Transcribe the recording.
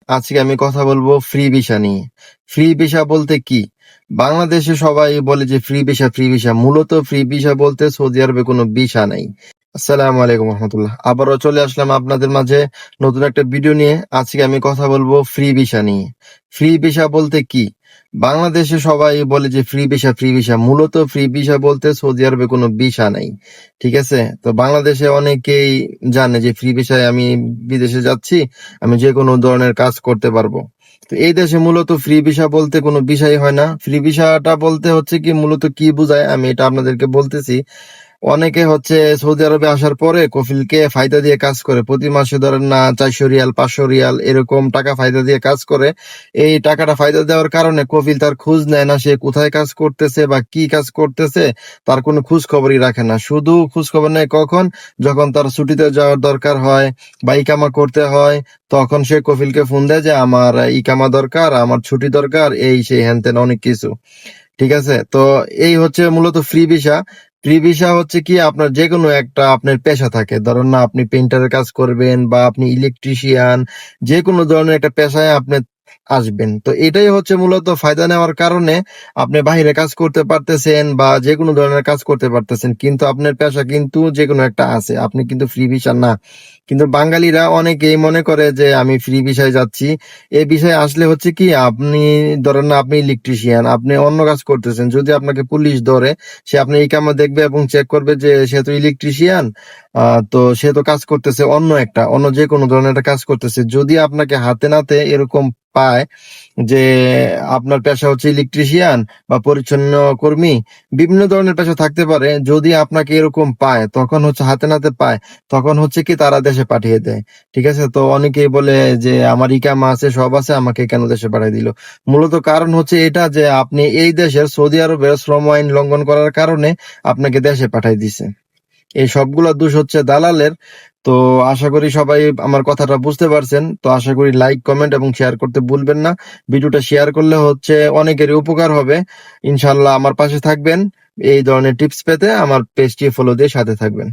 আজকে আমি কথা বলবো ফ্রি ভিসা নিয়ে। ফ্রি ভিসা বলতে কি? বাংলাদেশে সবাই বলে যে ফ্রি ভিসা ফ্রি ভিসা, মূলত ফ্রি ভিসা বলতে সৌদি আরবে কোনো ভিসা নাই। আসসালামু আলাইকুম রহমতুল্লাহ, আবারও চলে আসলাম আপনাদের মাঝে নতুন একটা ভিডিও নিয়ে। আজকে আমি কথা বলবো ফ্রি ভিসা নিয়ে। ফ্রি ভিসা বলতে কি? বাংলাদেশে সবাই বলে যে ফ্রি ভিসা ফ্রি ভিসা, মূলত ফ্রি ভিসা বলতে সৌদি আরবে কোনো ভিসা নাই। ঠিক আছে, তো বাংলাদেশে অনেকেই জানে যে ফ্রি ভিসায় আমি বিদেশে যাচ্ছি, আমি যে কোনো ধরনের কাজ করতে পারবো। তো এই দেশে মূলত ফ্রি ভিসা বলতে কোনো বিষয় হয় না। ফ্রি ভিসাটা বলতে হচ্ছে কি, মূলত কি বোঝায় আমি এটা আপনাদেরকে বলতেছি। অনেকে হচ্ছে সৌদি আরবে আসার পরে কফিলকে ফায়দা দিয়ে কাজ করে, প্রতি মাসে ধরেন না 400 রিয়াল 500 রিয়াল এরকম টাকা ফায়দা দিয়ে কাজ করে। এই টাকাটা ফায়দা দেওয়ার কারণে কফিল তার খোঁজ নেয় না, সে কোথায় কাজ করতেছে বা কি কাজ করতেছে তার কোনো খোঁজ খবরই রাখে না। শুধু খোঁজ খবর নেয় কখন, যখন তার ছুটিতে যাওয়ার দরকার হয় বা ইকামা করতে হয়, তখন সে কফিলকে ফোন দেয় যে আমার ইকামা দরকার, আমার ছুটি দরকার, এই সেই হ্যান ত্যান অনেক কিছু। ঠিক আছে, তো এই হচ্ছে মূলত ফ্রি ভিসা। ফ্রি ভিসা হচ্ছে কি, আপনার যে কোনো একটা আপনার পেশা থাকে, ধরুন না আপনি পেইন্টারের কাজ করবেন বা আপনি ইলেকট্রিশিয়ান, যে কোনো ধরনের একটা পেশায় আপনি আসবেন। তো এটাই হচ্ছে মূলত ফায়দা নেওয়ার কারণে আপনি বাহিরে কাজ করতে পারতেছেন বা যে কোনো ধরনের কাজ করতে পারতেছেন, কিন্তু আপনার পেশা কিন্তু যে কোনো একটা আছে, আপনি কিন্তু ফ্রি ভিসা না। কিন্তু বাঙালিরা অনেকেই মনে করে যে আমি ফ্রি ভিসায় যাচ্ছি। এই বিষয়ে আসলে হচ্ছে কি, আপনি ধরেন না আপনি ইলেকট্রিশিয়ান, আপনি অন্য কাজ করতেছেন, যদি আপনাকে পুলিশ ধরে, সে আপনার ইকামা দেখবে এবং চেক করবে যে সে তো ইলেকট্রিশিয়ান, তো সে তো কাজ করতেছে অন্য যে কোনো ধরনের একটা কাজ করতেছে। যদি আপনাকে হাতে নাতে এরকম পায় যে আপনার পেশা হচ্ছে ইলেকট্রিশিয়ান বা পরিচ্ছন্ন কর্মী, বিভিন্ন ধরনের পেশা থাকতে পারে, যদি আপনাকে এরকম পায়, তখন হচ্ছে হাতে নাতে পায়, তখন হচ্ছে কি তারা দেশে পাঠিয়ে দেয়। ঠিক আছে, তো অনেকেই বলে যে আমার ইকামা আছে, সব আছে, আমাকে কেন দেশে পাঠিয়ে দিল? মূলত কারণ হচ্ছে এটা যে আপনি এই দেশের সৌদি আরবের শ্রম আইন লঙ্ঘন করার কারণে আপনাকে দেশে পাঠিয়ে দিছে। এই সবগুলা দোষ হচ্ছে দালালের। তো আশা করি সবাই আমার কথাটা বুঝতে পারছেন। তো আশা করি লাইক কমেন্ট এবং শেয়ার করতে ভুলবেন না। ভিডিওটা শেয়ার করলে হচ্ছে অনেকেরই উপকার হবে। ইনশাল্লাহ আমার পাশে থাকবেন। এই ধরনের টিপস পেতে আমার পেজটি ফলো দিয়ে সাথে থাকবেন।